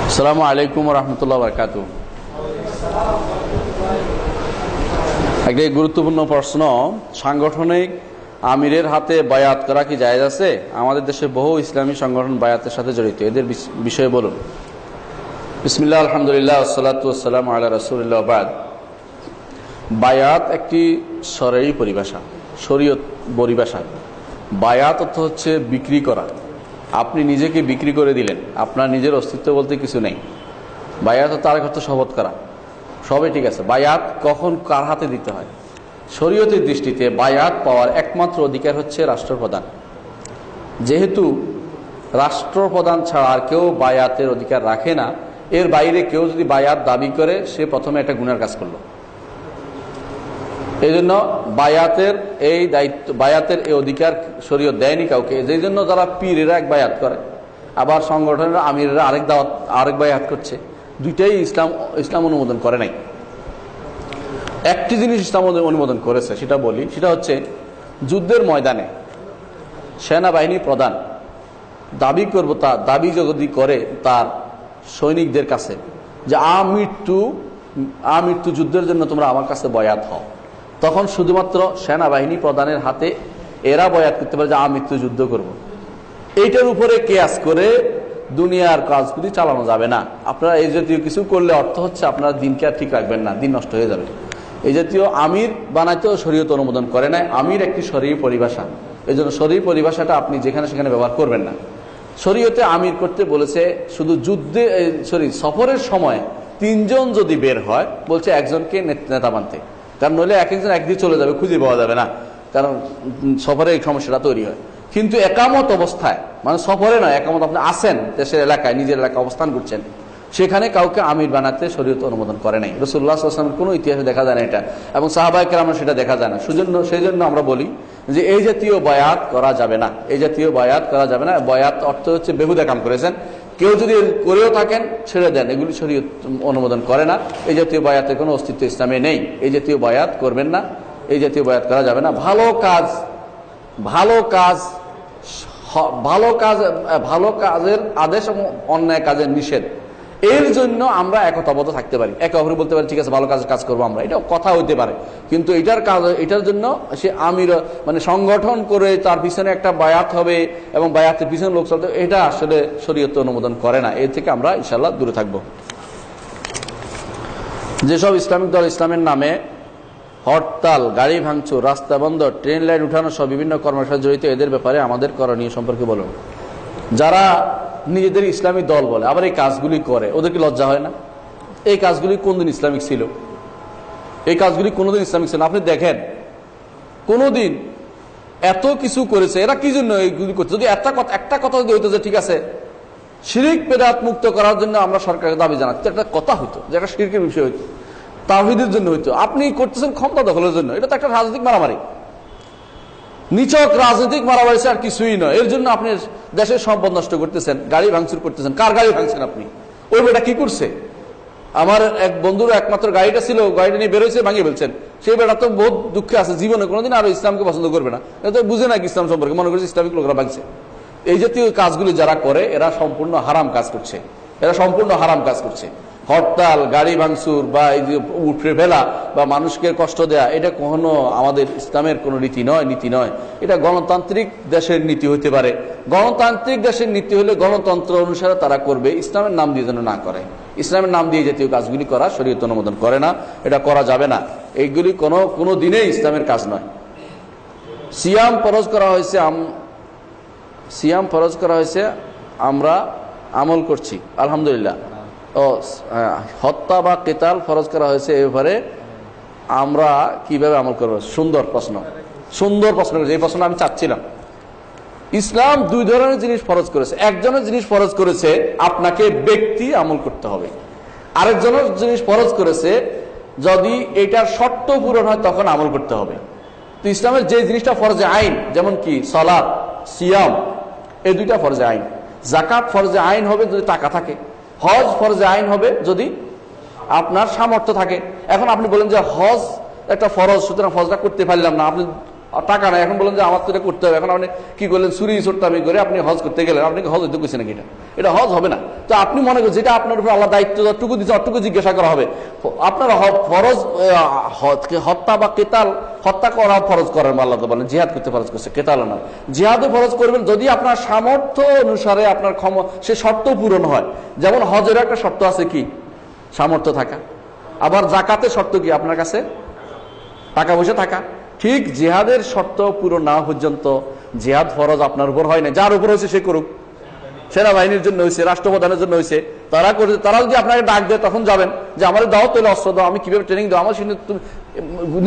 আসসালামু আলাইকুম ওয়া রাহমাতুল্লাহি ওয়া বারাকাতুহু। একটা গুরুত্বপূর্ণ প্রশ্ন, সাংগঠনিক আমিরের হাতে বায়াত করা কি জায়েজ আছে? আমাদের দেশে বহু ইসলামী সংগঠন বায়াতের সাথে জড়িত, এদের বিষয়ে বলুন। বিসমিল্লাহ, আলহামদুলিল্লাহ, ওয়াসসালাতু ওয়াসসালামু আলা রাসূলিল্লাহ, ওয়া বাদ। বায়াত একটি শরঈ পরিভাষা, শরীয়ত পরিভাষা। বায়াত অর্থ হচ্ছে বিক্রি করা। আপনি নিজেকে বিক্রি করে দিলেন, আপনার নিজের অস্তিত্ব বলতে কিছু নেই। বায়াত তার অর্থ শপথ করা, সবই ঠিক আছে। বায়াত কখন কার হাতে দিতে হয়? শরীয়তের দৃষ্টিতে বায়াত পাওয়ার একমাত্র অধিকার হচ্ছে রাষ্ট্রপ্রধান। যেহেতু রাষ্ট্রপ্রধান ছাড়া আর কেউ বায়াতের অধিকার রাখে না, এর বাইরে কেউ যদি বায়াত দাবি করে সে প্রথমে একটা গুনার কাজ করলো। এই জন্য বায়াতের এই দায়িত্ব, বায়াতের এই অধিকার শরীয়ত দেয়নি কাউকে। যেই জন্য যারা পীরেরা এক বায়াত করে, আবার সংগঠনের আমিরেরা আরেক বায়াত করছে, দুইটাই ইসলাম অনুমোদন করে নাই। একটি জিনিস ইসলাম অনুমোদন করেছে, সেটা বলি, সেটা হচ্ছে যুদ্ধের ময়দানে সেনাবাহিনী প্রধান দাবি করবো, তার দাবি যদি করে তার সৈনিকদের কাছে যে আমৃত্যু যুদ্ধের জন্য তোমরা আমার কাছে বয়াত হও, তখন শুধুমাত্র সেনাবাহিনী প্রধানের হাতে এরা বয়াত করতে পারে যে আমৃত্যু যুদ্ধ করব। এইটার উপরে কেয়াস করে দুনিয়ার কাজগুলি চালানো যাবে না। আপনারা এই জাতীয় কিছু করলে অর্থ হচ্ছে আপনারা দিনকে আর ঠিক রাখবেন না, দিন নষ্ট হয়ে যাবে। এই জাতীয় আমির বানাইতেও শরীয়ত অনুমোদন করে নাই। আমির একটি শরঈ পরিভাষা, এই জন্য শরঈ পরিভাষাটা আপনি যেখানে সেখানে ব্যবহার করবেন না। শরীয়তে আমির করতে বলেছে শুধু সফরের সময় তিনজন যদি বের হয়, বলছে একজনকে নেতা বানতে, কারণ নইলে এক একজন একদিকে চলে যাবে, খুঁজে পাওয়া যাবে না, কারণ সফরে এই সমস্যাটা তৈরি হয়। কিন্তু একামত অবস্থায়, মানে সফরে নয়, একামত আপনি আসেন দেশের এলাকায়, নিজের এলাকায় অবস্থান করছেন, সেখানে কাউকে আমির বানাতে শরীয়ত অনুমোদন করে নাই। রাসূলুল্লাহ সাল্লাল্লাহু আলাইহি ওয়াসাল্লামের কোনো ইতিহাসে দেখা যায় না এটা, এবং সাহাবায়ে কেরামের সেটা দেখা যায় না। সেই জন্য আমরা বলি যে এই জাতীয় বায়াত করা যাবে না, এই জাতীয় বায়াত করা যাবে না। বায়াত অর্থ হচ্ছে বেহুদা কাম করেছেন। কেউ যদি করেও থাকেন ছেড়ে দেন, এগুলি শরীয়ত অনুমোদন করে না। এই জাতীয় বায়াতের কোনো অস্তিত্ব ইসলামে নেই। এই জাতীয় বায়াত করবেন না, এই জাতীয় বায়াত করা যাবে না। ভালো কাজের আদেশ এবং অন্যায় কাজের নিষেধ, এর জন্য আমরা একতাবদ্ধ থাকতে পারি, একে অপরে বলতে পারি ঠিক আছে ভালো কাজ করবো আমরা, এটা কথা হইতে পারে। কিন্তু এটার জন্য সে আমির মানে সংগঠন করে তার পিছনে একটা বায়াত হবে এবং বায়াতের পিছনে লোক চলতে, এটা আসলে শরীয়ত অনুমোদন করে না। এর থেকে আমরা ইনশাআল্লাহ দূরে থাকবো। যেসব ইসলামিক দল ইসলামের নামে হরতাল, গাড়ি ভাঙচুর, রাস্তা বন্ধ, ট্রেন লাইন উঠানো সব বিভিন্ন কর্মসূচিতে জড়িত, এদের ব্যাপারে আমাদের করণীয় সম্পর্কে বলুন। যারা নিজেদের ইসলামী দল বলে আবার এই কাজগুলি করে, ওদের কি লজ্জা হয় না? এই কাজগুলি কোনদিন ইসলামিক ছিল? এই কাজগুলি কোনোদিন ইসলামিক ছিল? আপনি দেখেন কোনোদিন এত কিছু করেছে, এরা কি জন্য এইগুলি করছে? যদি একটা কথা যদি হইতো যে ঠিক আছে শিরক বেদাত মুক্ত করার জন্য আমরা সরকারের দাবি জানাচ্ছি, একটা কথা হইতো যে একটা শিরকের বিষয় হইতো, তাওহীদের জন্য হইতো। আপনি করতেছেন ক্ষমতা দখলের জন্য, এটা তো একটা রাজনৈতিক মারামারি, নিছক রাজনৈতিক মারামারি আর কিছুই নয়। এর জন্য আপনি দেশের সম্পদ নষ্ট করতেছেন, গাড়ি ভাঙচুর করতেছেন। কার গাড়ি ভাঙছেন আপনি? ওই বেটা কি করছে? আমার এক বন্ধুর একমাত্র গাড়িটা ছিল, গাড়িটা নিয়ে বেরোয়েছে, ভাঙিয়ে ফেলছেন। সেই বেটা তো বহুত দুঃখে আছে, জীবনে কোনোদিন আরো ইসলামকে পছন্দ করবে না, এটা বুঝে না ইসলাম সম্পর্কে, মনে করছে ইসলামিক লোকরা ভাঙছে। এই জাতীয় কাজগুলি যারা করে এরা সম্পূর্ণ হারাম কাজ করছে, এরা সম্পূর্ণ হারাম কাজ করছে। হরতাল, গাড়ি ভাঙচুর বা এই যে উঠে ফেলা বা মানুষকে কষ্ট দেয়া, এটা কখনো আমাদের ইসলামের কোনো নীতি নয়। এটা গণতান্ত্রিক দেশের নীতি হইতে পারে। গণতান্ত্রিক দেশের নীতি হলে গণতন্ত্র অনুসারে তারা করবে, ইসলামের নাম দিয়ে যেন না করে। ইসলামের নাম দিয়ে জাতীয় কাজগুলি করা শরীয়ত অনুমোদন করে না, এটা করা যাবে না। এইগুলি কোনো দিনেই ইসলামের কাজ নয়। সিয়াম ফরজ করা হয়েছে, আমরা আমল করছি আলহামদুলিল্লাহ। হত্যা বা কিতাল ফরজ করা হয়েছে, এ ব্যাপারে আমরা কিভাবে আমল করবো? সুন্দর প্রশ্ন করেছে। এই প্রশ্ন আমি চাচ্ছিলাম। ইসলাম দুই ধরনের জিনিস ফরজ করেছে। একজনের জিনিস ফরজ করেছে আপনাকে ব্যক্তি আমল করতে হবে, আরেকজনের জিনিস ফরজ করেছে যদি এটার শর্ত পূরণ হয় তখন আমল করতে হবে। তো ইসলামের যে জিনিসটা ফরজে আইন, যেমন কি সালাত, সিয়াম, এই দুইটা ফরজে আইন। যাকাত ফরজে আইন হবে যদি টাকা থাকে, হজ ফরজে আইন হবে যদি আপনার সামর্থ্য থাকে। এখন আপনি বলেন যে হজ একটা ফরজ, সুতরাং ফরজটা করতে পারলাম না, আপনি টাকা নাই, এখন বলেন যে আমার তো এটা করতে হবে, এখন আপনি কি করলেন, চুরি চোরটামি করে আপনি হজ করতে গেলেন, আপনি হজ হইতে কইছে নাকি? এটা হজ হবে না। তো আপনি মনে করেন যেটা আপনার উপর আল্লাহ দায়িত্ব যতটুকু দিচ্ছে অতটুকু জিজ্ঞাসা করা হবে। আপনার ফরজ হত্যা বা কেতাল, হত্যা করা ফরজ করেন আল্লাহ তো বলেন, জিহাদ করতে ফরজ করছে, কেতাল না। জিহাদও ফরজ করবেন যদি আপনার সামর্থ্য অনুসারে আপনার সে শর্ত পূরণ হয়। যেমন হজের একটা শর্ত আছে কি, সামর্থ্য থাকা। আবার জাকাতের শর্ত কি, আপনার কাছে টাকা পয়সা থাকা। ঠিক জিহাদের শর্ত পূরণ না পর্যন্ত জিহাদ ফরজ আপনার উপর হয় না। যার উপর হয়েছে সে করুক, সেনাবাহিনীর জন্য হয়েছে, রাষ্ট্রপ্রধানের জন্য হয়েছে, তারা করছে। তারা যদি আপনাকে ডাক দেয় তখন যাবেন যে আমার দাও, তৈরি অস্ত্র দাও, আমি কিভাবে ট্রেনিং দাও আমার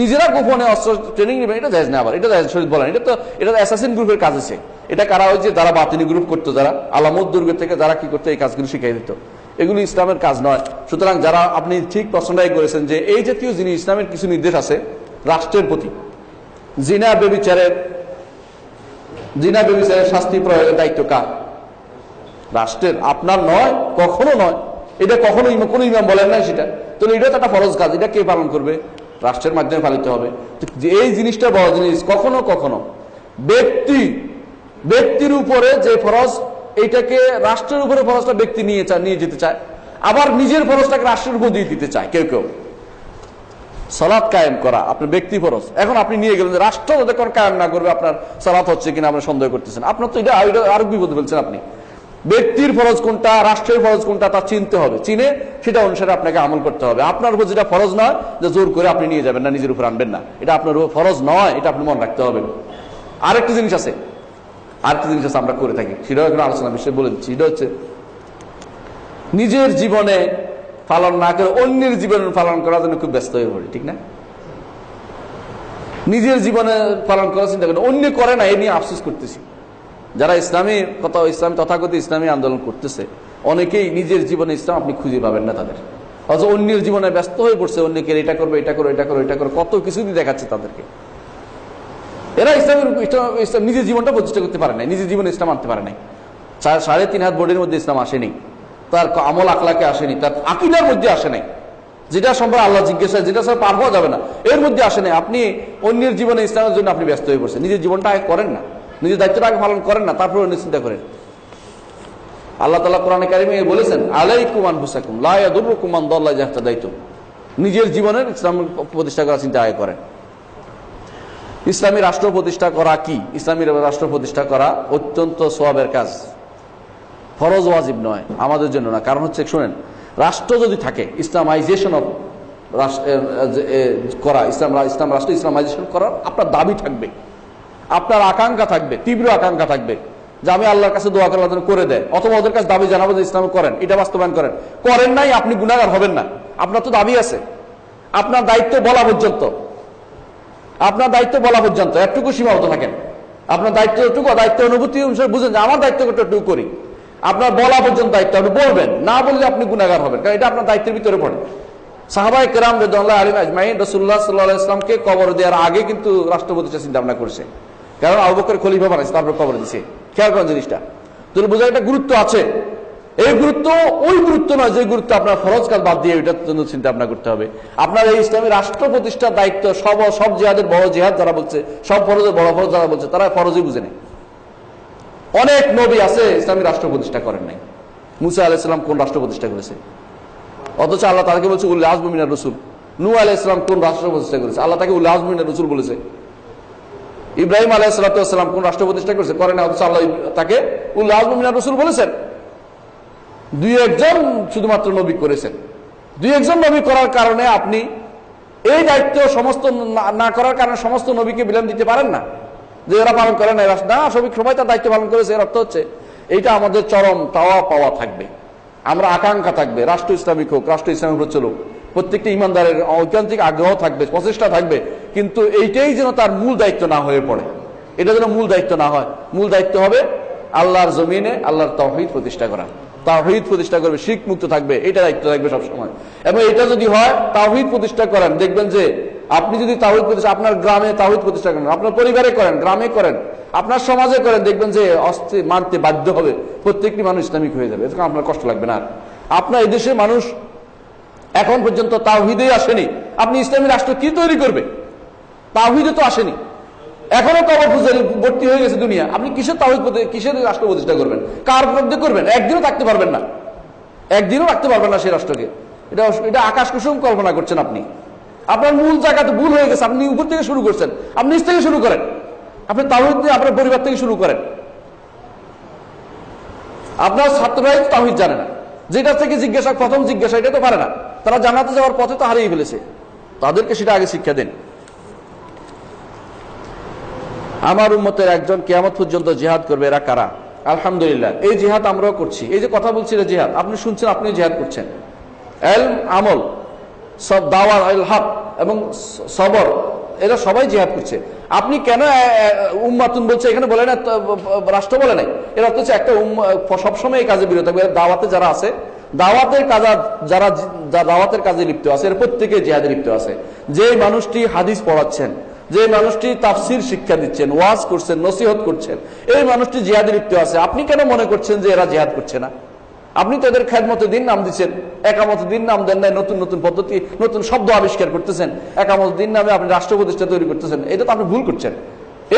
নিজেরা গোপনে অস্ত্র ট্রেনিং নেবেন, এটা জায়েজ না। আবার এটা জায়েজ শরীয়ত বলেন, এটা তো অ্যাসাসিন গ্রুপের কাজ আছে। এটা কারা হয়েছে, যারা বাতিনি গ্রুপ করতো, যারা আলামত দুর্গ থেকে যারা কি করতো, এই কাজগুলো শিখাই দিত। এগুলি ইসলামের কাজ নয়। সুতরাং যারা আপনি ঠিক প্রশ্নটাই করেছেন যে এই জাতীয় জিনিস, ইসলামের কিছু নির্দেশ আছে রাষ্ট্রের প্রতি। জিনা ব্যভিচারের শাস্তি প্রয়োগের দায়িত্ব কার? রাষ্ট্রের, আপনার নয়, কখনো নয়। এটা কখনো কোনো ইমাম বলেন না সেটা। তো এটা তো একটা ফরজ কাজ, এটা কে পালন করবে? রাষ্ট্রের মাধ্যমে পালিত হবে। এই জিনিসটা বড় জিনিস। কখনো কখনো ব্যক্তির উপরে যে ফরজ, এইটাকে রাষ্ট্রের উপরে ফরজটা ব্যক্তি নিয়ে যেতে চায়, আবার নিজের ফরজটাকে রাষ্ট্রের উপর দিয়ে দিতে চায় কেউ কেউ। সালাত কায়েম করা আপনার ব্যক্তি ফরজ, এখন আপনি নিয়ে গেলেন যে রাষ্ট্র যতক্ষণ কায়েম না করবে আপনার সালাত হচ্ছে কিনা আপনি সন্দেহ করতেছেন। আপনার তো এটা আরো বিপদ ফেলছেন আপনি। ব্যক্তির ফরজ কোনটা, রাষ্ট্রের ফরজ কোনটা, তা চিনতে হবে। চিনে সেটা অনুসারে আপনাকে আমল করতে হবে। আপনার উপর যেটা ফরজ নয়, যে জোর করে আপনি নিয়ে যাবেন না, নিজের উপর আনবেন না, এটা আপনার উপর ফরজ নয়, এটা আপনি মনে রাখতে হবে। আরেকটা জিনিস আছে আমরা করে থাকি, সেটাও এখন আলোচনা বিষয়ে বলে দিচ্ছি। সেটা হচ্ছে নিজের জীবনে পালন না করে অন্যের জীবনে পালন করার জন্য খুব ব্যস্ত হয়ে পড়ি, ঠিক না? নিজের জীবনে পালন করার চিন্তা করেন, অন্য করে না, এ নিয়ে আফসোস করতেছি। যারা ইসলামী তথাকথিত ইসলামী আন্দোলন করতেছে, অনেকেই নিজের জীবনে ইসলাম আপনি খুঁজে পাবেন না তাদের। অথচ অন্যের জীবনে ব্যস্ত হয়ে পড়ছে, অন্যকে এটা করবে, এটা করো, এটা করো, এটা করো, কত কিছু দিয়ে দেখাচ্ছে তাদেরকে। এরা ইসলাম নিজের জীবনটা প্রতিষ্ঠা করতে পারে নাই, নিজের জীবনে ইসলাম আনতে পারে নাই। 3.5 হাত বোর্ডের মধ্যে ইসলাম আসেনি, তার আমল আকলাকে আসেনি, তার আকীদার মধ্যে আসে নাই, যেটা সম্পর্কে আল্লাহ জিজ্ঞাসা, যেটা সব পার হওয়া যাবে না, এর মধ্যে আসে নাই। আপনি অন্যের জীবনে ইসলামের জন্য আপনি ব্যস্ত হয়ে পড়ছেন, নিজের জীবনটা আগে করেন না, নিজের দায়িত্বটা আগে পালন করেন না, তারপরে অন্য চিন্তা করেন। আল্লাহ তাআলা কোরআনে কারিমে বলেছেন, আলাইকুম আনফুসাকুম লা ইয়াদুররুকুম মান দাল্লা ইযা ইহতাদাইতুম। নিজের জীবনের ইসলাম প্রতিষ্ঠা করার চিন্তা আগে করেন। ইসলামী রাষ্ট্র প্রতিষ্ঠা করা কি? ইসলামী রাষ্ট্র প্রতিষ্ঠা করা অত্যন্ত সওয়াবের কাজ, ফরজ ওয়াজিব নয়, আমাদের জন্য না। কারণ হচ্ছে, শুনেন, রাষ্ট্র যদি থাকে, ইসলামাইজেশন অফ করা, ইসলাম রাষ্ট্র ইসলামাইজেশন করার আপনার দাবি থাকবে, আপনার আকাঙ্ক্ষা থাকবে, তীব্র আকাঙ্ক্ষা থাকবে যে আমি আল্লাহর কাছে দোয়া করে আল্লাহ করে দেয়, অথবা ওদের কাছে দাবি জানাবো যে ইসলাম করেন, এটা বাস্তবায়ন করেন নাই, আপনি গুনাহগার হবেন না। আপনার তো দাবি আছে, আপনার দায়িত্ব বলা পর্যন্ত, একটুকু সীমাবদ্ধ থাকেন। আপনার দায়িত্ব অনুভূতি অনুসারে বুঝেন যে আমার দায়িত্ব একটু করি, আপনার বলা পর্যন্ত দায়িত্ব, আপনি বলবেন, না বললে আপনি গুনাহগার হবেন, কারণ এটা আপনার দায়িত্বের ভিতরে পড়ে। সাহাবায়ে কেরাম রাদিয়াল্লাহু আলাইহিম আজমাইন রাসূলুল্লাহ সাল্লাল্লাহু আলাইহি ওয়াসাল্লামকে কবর দেওয়ার আগে কিন্তু রাষ্ট্র প্রতিষ্ঠার চিন্তা ভাবনা করেছে, কারণ আবু বকর খলিফা বানাইছে, তারপর কবর দিয়েছে। খেয়াল করেন জিনিসটা, তাহলে বোঝা একটা গুরুত্ব আছে। এই গুরুত্ব ওই গুরুত্ব নয় যে গুরুত্ব আপনার ফরজ কাজ বাদ দিয়ে এটার জন্য চিন্তা ভাবনা করতে হবে। আপনার এই ইসলামী রাষ্ট্র প্রতিষ্ঠার দায়িত্ব সব জিহাদের বড় জিহাদ যারা বলছে, সব ফরজের বড় ফরজ যারা বলছে, তারা ফরজই বুঝে নেই। অনেক নবী আছে ইসলামী রাষ্ট্র প্রতিষ্ঠা করেন নাই। মুসা আলাইহিস সালাম কোন রাষ্ট্র প্রতিষ্ঠা করেছে? অথচ আল্লাহ তাকে বলছে উল আযমি মিনার রাসূল। নূহ আলাইহিস সালাম কোন রাষ্ট্র প্রতিষ্ঠা করেছে? আল্লাহ তাকে উল আযমি মিনার রাসূল বলেছে। ইব্রাহিম আলাইহিস সালাম কোন রাষ্ট্র প্রতিষ্ঠা করেছে? করে না, অথচ আল্লাহ তাকে উল আযমি মিনার রাসূল বলেছেন। 2-1 শুধুমাত্র নবী করেছেন। 2-1 নবী করার কারণে আপনি এই দায়িত্ব সমস্ত না করার কারণে সমস্ত নবীকে বিলম্ব দিতে পারেন না যে এরা পালন করে না, সবাই তার দায়িত্ব পালন করেছে। এর অর্থ হচ্ছে এইটা আমাদের চরম পাওয়া থাকবে, আমরা আকাঙ্ক্ষা থাকবে রাষ্ট্র ইসলামিক হোক, রাষ্ট্র ইসলামের উপর চলুক, প্রত্যেকটা ইমানদারের ঐকান্তিক আগ্রহ থাকবে, প্রচেষ্টা থাকবে, কিন্তু এইটাই যেন তার মূল দায়িত্ব না হয়ে পড়ে। এটা যেন মূল দায়িত্ব না হয়। মূল দায়িত্ব হবে আল্লাহর জমিনে আল্লাহর তাওহীদ প্রতিষ্ঠা করা, তাওহীদ প্রতিষ্ঠা করবে, শিরক মুক্ত থাকবে, এটা দায়িত্ব থাকবে সবসময়। এবং এটা যদি হয়, তাওহীদ প্রতিষ্ঠা করেন, দেখবেন যে আপনি যদি তাওহীদ প্রতিষ্ঠা, আপনার গ্রামে তাওহীদ প্রতিষ্ঠা করেন, আপনার পরিবারে করেন, গ্রামে করেন, আপনার সমাজে করেন, দেখবেন যে মানতে বাধ্য হবে, প্রত্যেকটি মানুষ ইসলামিক হয়ে যাবে, এতে আপনার কষ্ট লাগবে না। আপনার এই দেশে মানুষ এখন পর্যন্ত তাওহীদে আসেনি, আপনি ইসলামী রাষ্ট্র কি তৈরি করবে? তাওহীদে তো আসেনি। এখনো কবর পূজারি ভর্তি হয়ে গেছে দুনিয়া। আপনি কিসের তাওহীদ কিসের রাষ্ট্র প্রতিষ্ঠা করবেন? কার মধ্যে করবেন? একদিনও থাকতে পারবেন না, একদিনও রাখতে পারবেন না সেই রাষ্ট্রকে। এটা আকাশ কুসুম কল্পনা করছেন আপনি। আপনার মূল জায়গাতে ভুল হয়ে গেছে, আপনি উপর থেকে শুরু করছেন, আপনি নিচ থেকে শুরু করেন, আপনি তাওহীদ দিয়ে আপনার পরিবার থেকে শুরু করেন। আপনার ছাত্ররাই তাওহীদ জানে না, যেটা থেকে প্রথম জিজ্ঞাসা এটা তো পারে না, তারা জান্নাতে যাওয়ার পথে তো হারিয়ে ফেলেছে, তাদেরকে সেটা আগে শিক্ষা দেন। আমার উম্মতের একজন কিয়ামত পর্যন্ত জিহাদ করবে, এরা কারা? আলহামদুলিল্লাহ, এই জিহাদ আমরাও করছি। এই যে কথা বলছি এটা জিহাদ, আপনি শুনছেন, আপনি জিহাদ করছেন। ইলম, আমল, সব দাওয়াত, আল হক এবং সবর, এরা সবাই জিহাদ করছে। আপনি কেন উম্মাতুন বলছে এখানে? বলে না রাষ্ট্র, বলে নাই। এর অর্থ হচ্ছে একটা সবসময় এই কাজে বিরত থাকবে। দাওয়াতে যারা আছে, দাওয়াতের কাজ, যারা দাওয়াতের কাজে লিপ্ত আছে, এর প্রত্যেকে জিহাদে লিপ্ত আছে। যে মানুষটি হাদিস পড়াচ্ছেন, যে মানুষটি তাফসির শিক্ষা দিচ্ছেন, ওয়াজ করছেন, নসিহত করছেন, এই মানুষটি জিহাদে লিপ্ত আছে। আপনি কেন মনে করছেন যে এরা জিহাদ করছে না? আপনি তো এদের খেদমতের দিন নাম দিচ্ছেন, একামতের দিন নাম দেন নাই, নতুন নতুন পদ্ধতি, নতুন শব্দ আবিষ্কার করতেছেন, একামতের দিন নামে আপনি রাষ্ট্র প্রতিষ্ঠা তৈরি করতেছেন। এটা তো আপনি ভুল করছেন।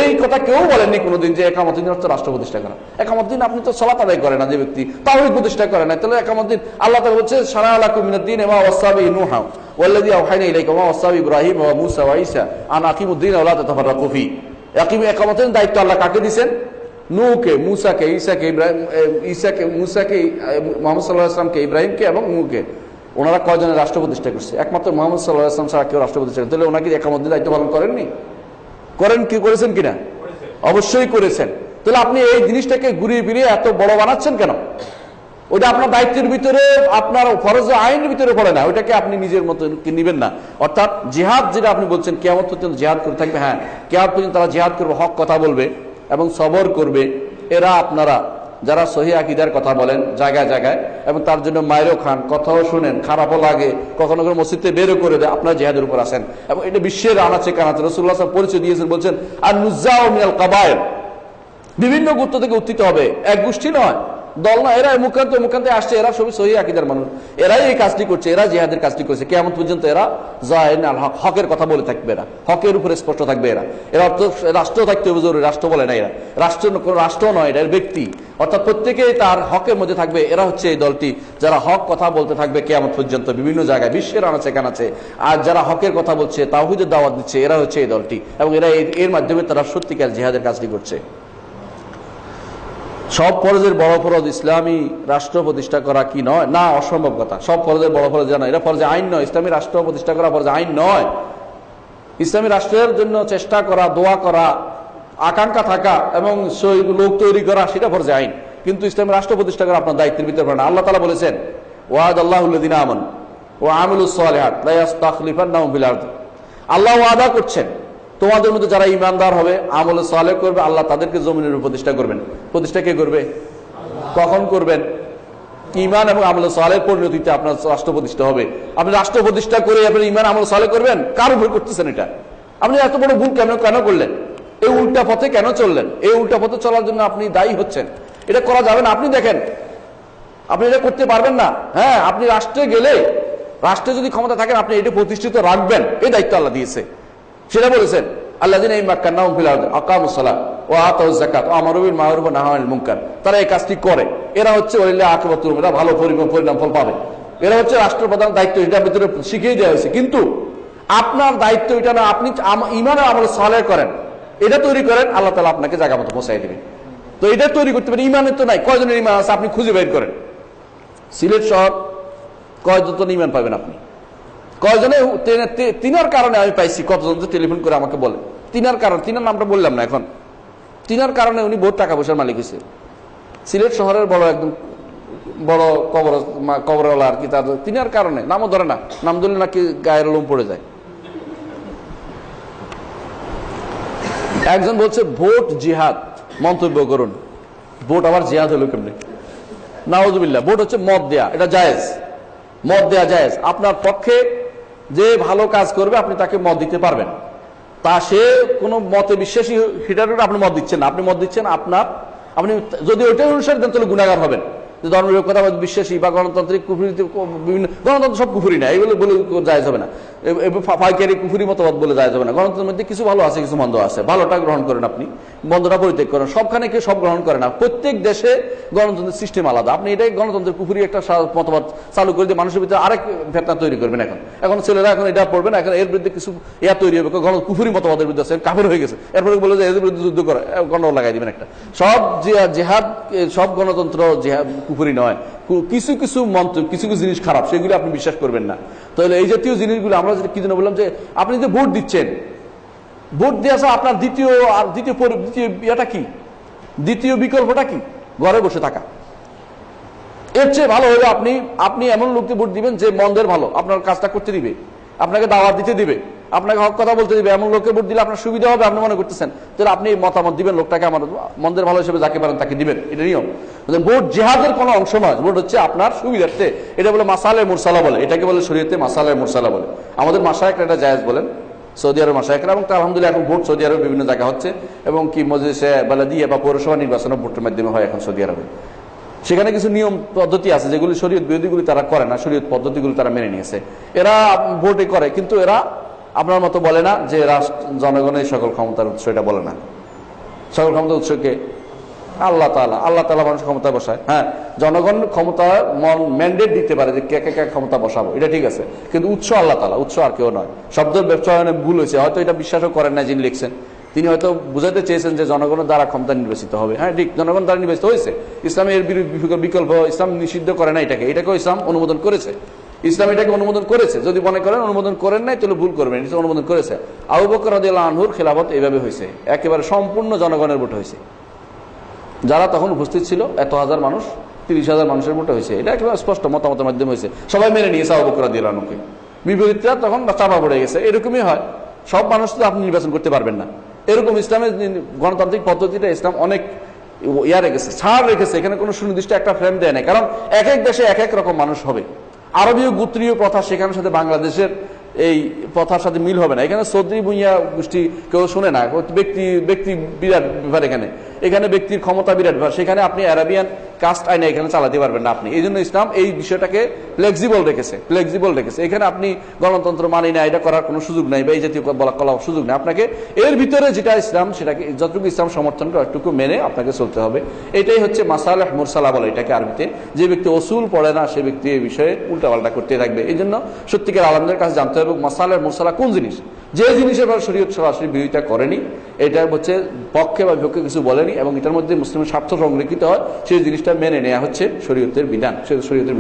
এই কথা কেউ বলেননি কোনোদিন যে একামতের দিন অর্থ রাষ্ট্র প্রতিষ্ঠা করা। একামত দিন আপনি তো সালাত আদায় করেন না, যে ব্যক্তি তাওহীদ প্রতিষ্ঠা করে না, তাহলে একামত দিন আল্লাহ তাআলা বলছে শারা'a লাকুম মিনাদ দীন মা ওয়াসা বিহি নূহা ওয়াল্লাযী আওহায়না ইলাইকা ওয়া ওয়াসা বিহি ইব্রাহিম ওয়া মূসা ওয়া ঈসা আন আকিমুদ-দীন ওয়া লা তাতাফাররাকু ফি। একামতের দায়িত্ব আল্লাহ কাকে দিয়েছেন? নূহকে, মূসাকে, ঈসাকে, ঈসাকে, মূসাকে, মুহাম্মদ সাল্লাল্লাহু আলাইহি ওয়াসাল্লামকে, ইব্রাহিমকে এবং নূহকে। ওনারা কয়জনের রাষ্ট্র প্রতিষ্ঠা করছে? একমাত্র মুহাম্মদ সাল্লাল্লাহু আলাইহি ওয়াসাল্লাম ছাড়া কেউ রাষ্ট্র প্রতিষ্ঠা করে। তাহলে ওনাকে একামতের দায়িত্ব পালন করেননি? করেছেন কিনা? অবশ্যই করেছেন। তাহলে আপনি এই জিনিসটাকে ঘুরিয়ে ফিরিয়ে এত বড় বানাচ্ছেন কেন? ওটা আপনার দায়িত্বের ভিতরে, আপনার ফরজ আইনের ভিতরে পড়ে না, ওইটাকে আপনি নিজের মতো নিবেন না। অর্থাৎ জিহাদ যেটা আপনি বলছেন, কিয়ামত পর্যন্ত জিহাদ করে থাকবে। হ্যাঁ, কিয়ামত পর্যন্ত তারা জিহাদ করবে, হক কথা বলবে এবং সবর করবে। এরা আপনারা যারা সহিহ আকীদার কথা বলেন জায়গায় জায়গায়, এবং তার জন্য মায়েরও খান, কথাও শুনেন, খারাপও লাগে, কখনো কখনো মসজিদ থেকে বেরও করে দেয়, আপনারা জিহাদের উপর আসেন। এবং এটা বিশ্বের আনাচে কানাচে রাসূলুল্লাহ সাল্লাল্লাহু আলাইহি ওয়াসাল্লাম পরিচয় দিয়েছেন, বলছেন আর নুজ্জাউ মিনাল কাবায়ের, বিভিন্ন গোত্র থেকে উত্থিত হবে, এক গোষ্ঠী নয়, দল না। এরা মুখান্তে আসছে, এরা সবই সহিহ আকীদার মানুষ, এরাই এই কাজটি করছে, এরা জিহাদের কাজটি করছে। কিয়ামত পর্যন্ত এরা জায়েন আল হক, হকের কথা বলে থাকবে, এরা হকের উপরে স্পষ্ট থাকবে। এরা অর্থ রাষ্ট্র থাকতে হবে জরুরি, রাষ্ট্র বলে না এরা, কোনো রাষ্ট্র নয়, এটা ব্যক্তি। অর্থাৎ প্রত্যেকেই তার হকের মধ্যে থাকবে। এরা হচ্ছে এই দলটি যারা হক কথা বলতে থাকবে কিয়ামত পর্যন্ত বিভিন্ন জায়গায়, বিশ্বের আনাচে কানাচে। আর যারা হকের কথা বলছে, তাওহীদের দাওয়াত দিচ্ছে, এরা হচ্ছে এই দলটি, এবং এরা এর মাধ্যমে তারা সত্যিকার জিহাদের কাজটি করছে। সব ফরজের বড় ফরজ ইসলামী রাষ্ট্র প্রতিষ্ঠা করা কি নয়? না, অসম্ভব কথা। সব ফরজের বড় ফরজ জানা, এটা ফরজে আইন নয়। ইসলামী রাষ্ট্র প্রতিষ্ঠা করা ফরজে আইন নয়। ইসলামী রাষ্ট্রের জন্য চেষ্টা করা, দোয়া করা, আকাঙ্ক্ষা থাকা এবং লোক তৈরি করা, সেটা ফরজে আইন। কিন্তু ইসলামী রাষ্ট্র প্রতিষ্ঠা করা আপনার দায়িত্বের ভিতরে পড়ে না। আল্লাহ তাআলা বলেছেন ওয়াদাল্লাহুল্লাযীনা আমানু ওয়া আমিলুস সালিহাত লা ইস্তাখলিফান্নাহুম ফিল আরদ। আল্লাহ ওয়াদা করছেন তোমাদের মধ্যে যারা ইমানদার হবে, আমলে সালেহ করবে, আল্লাহ তাদেরকে জমিনের উপর প্রতিষ্ঠা করবেন। প্রতিষ্ঠা কে করবে? কখন করবেন? ঈমান এবং আমলে সালেহের পরিণতিতে আপনার রাষ্ট্র প্রতিষ্ঠা হবে। আপনি রাষ্ট্র প্রতিষ্ঠা করে আপনি ঈমান আমল সালেহ করবেন, কার উপর করতেছেন এটা? আপনি এত বড় ভুল কেন করলেন? এই উল্টা পথে কেন চললেন? এই উল্টা পথে চলার জন্য আপনি দায়ী হচ্ছেন। এটা করা যাবে না। আপনি দেখেন, আপনি এটা করতে পারবেন না। হ্যাঁ, আপনি রাষ্ট্রে গেলে, রাষ্ট্রে যদি ক্ষমতা থাকেন, আপনি এটা প্রতিষ্ঠিত রাখবেন, এই দায়িত্ব আল্লাহ দিয়েছে। সেটা বলেছেন আল্লাযীনা ইম্মাক্কান্নাহুম ফিল আরদি আকামুস সালাত ওয়া আতাউয যাকাত ওয়া আমারু বিল মা'রুফ ওয়া নাহাউ আনিল মুনকার। তারা এই কাজটি করে। এরা হচ্ছে ওয়ালিল্লাহি আকিবাতুল উমুর, এরা ভালো পরিণাম ফল পাবে। এরা হচ্ছে রাষ্ট্রপ্রধান দায়িত্ব, এটার ভিতরে শিখিয়ে দেওয়া হয়েছে। কিন্তু আপনার দায়িত্ব এটা না, আপনি ঈমান আর আমল সালেহ করেন, এটা তৈরি করেন, আল্লাহ তাআলা আপনাকে জায়গা মতো পৌঁছায় দিবেন। তো এটা তৈরি করতে পারেন। ঈমানের তো নাই, কয়জনের ঈমান আছে আপনি খুঁজে বের করেন। সিলেট শহর কয়জন ঈমান পাবেন আপনি? কয়জনে? তিনার কারণে আমি পাইছি, কতজন যে টেলিফোন করে আমাকে বলে তিনার কারণ, তিনার নামটা বললাম না এখন, তিনার কারণে উনি বহুত টাকা পয়সার মালিক হয়েছে। সিলেট শহরের বড় একদম বড় কবরওয়ালা আর কি, তার তিনার কারণে নামও ধরে না, নাম ধরলে নাকি গায়ের লোম পড়ে যায়। একজন বলছে ভোট জিহাদ, মন্তব্য করুন। ভোট আবার জিহাদ হলো কেমনি? নাউযুবিল্লাহ। ভোট হচ্ছে মত দেয়া, এটা জায়েজ, মত দেয়া জায়েজ। আপনার পক্ষে যে ভালো কাজ করবে আপনি তাকে মত দিতে পারবেন। তা সে কোনো মতে বিশ্বাসী, সেটার আপনি মত দিচ্ছেন না, আপনি মত দিচ্ছেন আপনার, আপনি যদি ওইটার অনুসারে দেন তাহলে গুনাহগার হবেন। যে ধর্মনিরপেক্ষতাবাদ বিশ্বাসী বা গণতান্ত্রিক কুফুরিতে বিভিন্ন গণতন্ত্র সব কুফুরি না, এগুলো বলে যায় যাবে না, পাইকারি কুফুরি মতবাদ বলে যায় যাবে না। গণতন্ত্রের মধ্যে কিছু ভালো আছে, কিছু মন্দ আছে। ভালোটা গ্রহণ করেন আপনি, মন্দটা পরিত্যাগ করেন। সবখানে কেউ সব গ্রহণ করে না। প্রত্যেক দেশে গণতন্ত্রের সিস্টেম আলাদা। আপনি এটাই গণতন্ত্রের কুফুরি একটা মতবাদ চালু করে দিয়ে মানুষের ভিতরে আরেক ফেতনা তৈরি করবেন। এখন ছেলেরা এখন এটা পড়বে না, এখন এর বিরুদ্ধে কিছু তৈরি হবে, কুফুরি মতবাদের বিরুদ্ধে আছে, কাফের হয়ে গেছে, এরপরে বলে যে এদের বিরুদ্ধে যুদ্ধ করে গণনা লাগাই দিবেন একটা। সব জেহাদ, সব গণতন্ত্র জেহাদ কুফুরি নয়। কিছু কিছু মন্ত্র, কিছু কিছু জিনিস খারাপ, সেগুলো আপনি বিশ্বাস করবেন না। তাহলে এই জাতীয় জিনিসগুলো আমরা কি জন্য বললাম যে আপনি যে ভোট দিচ্ছেন, ভোট দিয়ে আসা আপনার দ্বিতীয় ইয়েটা কি, দ্বিতীয় বিকল্পটা কি? ঘরে বসে থাকা। এর চেয়ে ভালো হলো আপনি এমন লোককে ভোট দিবেন যে মন্দের ভালো, আপনার কাজটা করতে দিবে, আপনাকে দাওয়াত দিতে দিবে, আপনাকে হক কথা বলতে দিবে। এমন লোককে ভোট দিলে আপনার সুবিধা হবে আপনি মনে করতেছেন, তাহলে আপনি মতামত দিবেন লোকটাকে আমার মন্দের ভালো হিসেবে যাকে পারেন তাকে দিবেন। এটা নিয়ম। ভোট জিহাদের কোনো অংশ নয়, ভোট হচ্ছে আপনার সুবিধার্থে। এটা বলে মাসালে মুরসালা বলে, এটাকে বলে শরীয়তে মাসালে মুরসালা বলে। আমাদের মাশায়েখরা এটা জায়েজ বলেন, সৌদি আরব মাশায়েখরা, এবং আলহামদুলিল্লাহ এখন ভোট সৌদি আরবে বিভিন্ন জায়গা হচ্ছে, এবং কি মজলিসে বালাদিয়া বা পৌরসভা নির্বাচনে ভোটের মাধ্যমে হয় এখন সৌদি আরবে। সেখানে কিছু নিয়ম পদ্ধতি আছে যেগুলি শরীয়ত বিরোধীগুলি তারা করে না, শরীয়ত পদ্ধতিগুলি তারা মেনে নিয়েছে। এরা ভোটে করে, কিন্তু এরা আপনার মতো বলে না যে জনগণের সকল ক্ষমতার উৎস, এটা বলে না। সকল ক্ষমতার উৎসকে আল্লাহ তাআলা মানুষ ক্ষমতা বসায়। হ্যাঁ, জনগণ ক্ষমতা ম্যান্ডেট দিতে পারে যে কে কে ক্ষমতা বসাবো, এটা ঠিক আছে, কিন্তু উৎস আল্লাহ তাআলা, উৎস আর কেউ নয়। শব্দের ব্যবসায়নে ভুল হয়েছে, হয়তো এটা বিশ্বাসও করেন না যিনি লিখছেন। তিনি হয়তো বুঝাতে চেয়েছেন যে জনগণের দ্বারা ক্ষমতা নির্বাচিত হবে। হ্যাঁ ঠিক, জনগণ দ্বারা নির্বাচিত হয়েছে। ইসলামের বিকল্প, ইসলাম নিষিদ্ধ করে না এটাকেও ইসলাম অনুমোদন করেছে। ইসলাম এটাকে অনুমোদন করেছে। যদি মনে করেন অনুমোদন করেন নাই তাহলে ভুল করবেন, এটা অনুমোদন করেছে। আবু বকর রাদিয়াল্লাহু আনহুর খেলাফত এইভাবে হয়েছে, একেবারে সম্পূর্ণ জনগণের ভোট হয়েছে। যারা তখন উপস্থিত ছিল এত হাজার মানুষ, 30,000 মানুষের ভোট হয়েছে। এটা একেবারে স্পষ্ট মতামতের মাধ্যমে হয়েছে, সবাই মেনে নিয়েছে আবু বকর রাদিয়াল্লাহু আনহুকে। বিপরীতরা তখন চাপা পড়ে গেছে। এরকমই হয়, সব মানুষ তো আপনি নির্বাচন করতে পারবেন না। এরকম ইসলামের গণতান্ত্রিক পদ্ধতিটা ইসলাম অনেক রেখেছে, ছাড় রেখেছে। এখানে কোনো সুনির্দিষ্ট একটা ফ্রেম দেয় নাই, কারণ এক এক দেশে এক এক রকম মানুষ হবে। আরবীয় গোত্রীয় প্রথা সেখানের সাথে বাংলাদেশের এই প্রথার সাথে মিল হবে না। এখানে সৌদি ভুঁইয়া গোষ্ঠী কেউ শোনে না, ব্যক্তি বিরাট ব্যাপার। এখানে ব্যক্তির ক্ষমতা বিরাট ব্যাপার। সেখানে আপনি আরাবিয়ান কাস্ট আইনে এখানে চালাতে পারবেন না আপনি। এই জন্য ইসলাম এই বিষয়টাকে ফ্লেক্সিবল রেখেছে। এখানে আপনি গণতন্ত্র মানি না, এটা করার কোনো সুযোগ নাই, বা এই জাতীয় করার সুযোগ নেই। আপনাকে এর ভিতরে যেটা ইসলাম, সেটাকে যতটুকু ইসলাম সমর্থন করে একটুকু মেনে আপনাকে চলতে হবে। এটাই হচ্ছে মাসালেহ মুরসালা বলে এটাকে আরবিতে। যে ব্যক্তি উসুল পড়ে না সে ব্যক্তি এই বিষয়ে উল্টাপাল্টা করতে থাকবে। এই জন্য সত্যিকার আলেমদের কাছে জানতে হবে মাসালেহ মুরসালা কোন জিনিস। যে জিনিসের পর শরীয়ত সরাসরি বিরোধিতা করেনি, এটা হচ্ছে পক্ষে বা বিপক্ষে কিছু বলেনি, এবং এটার মধ্যে মুসলিমের স্বার্থ সংরক্ষিত হয়, সেই জিনিসটা মেনে নেওয়া হচ্ছে শরীয়তের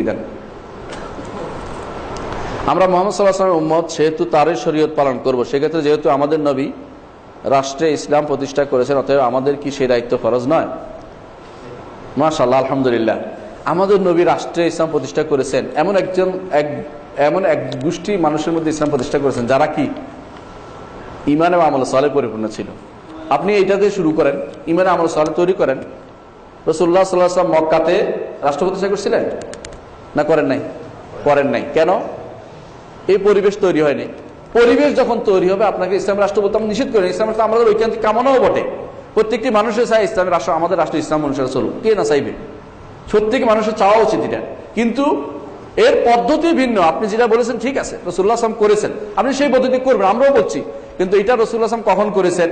বিধান। আমরা মুহাম্মদ সাল্লাল্লাহু আলাইহি ওয়াসাল্লামের উম্মত, সেহেতু তারই শরীয়ত পালন করব। সেক্ষেত্রে যেহেতু আমাদের নবী রাষ্ট্রে ইসলাম প্রতিষ্ঠা করেছেন, অতএব আমাদের কি সেই দায়িত্ব ফরজ নয়? মাশাআল্লাহ, আলহামদুলিল্লাহ। আমাদের নবী রাষ্ট্রে ইসলাম প্রতিষ্ঠা করেছেন, এমন এক গোষ্ঠী মানুষের মধ্যে ইসলাম প্রতিষ্ঠা করেছেন যারা কি ঈমান এবং আমল সালেহ পরিপূর্ণ ছিল। আপনি এইটা দিয়ে শুরু করেন, ঈমান আমল সালেহ তৈরি করেন। রাসূলুল্লাহ সাল্লাল্লাহু আলাইহি ওয়াসাল্লাম মক্কাতে রাষ্ট্র প্রতিষ্ঠা করেছিলেন না করেন নাই? কেন? এই পরিবেশ তৈরি হয়নি। পরিবেশ যখন তৈরি হবে, আপনাকে ইসলাম রাষ্ট্র বলতে আমি নিষেধ করি। ইসলাম রাষ্ট্র আমাদের ঐকান্তিক কামনাও বটে। প্রত্যেকটি মানুষের চাই ইসলামের রাষ্ট্র, আমাদের রাষ্ট্র ইসলাম অনুসারে চলুক, কে না চাইবে? প্রত্যেক মানুষের চাওয়া উচিত এটা, কিন্তু এর পদ্ধতি ভিন্ন। আপনি যেটা বলেছেন ঠিক আছে, রাসূলুল্লাহ সাল্লাল্লাহু আলাইহি ওয়াসাল্লাম করেছেন, আপনি সেই পদ্ধতি করবেন, আমরাও বলছি। কিন্তু এটা রাসূলুল্লাহ সাল্লাল্লাহু আলাইহি ওয়াসাল্লাম কখন করেছেন?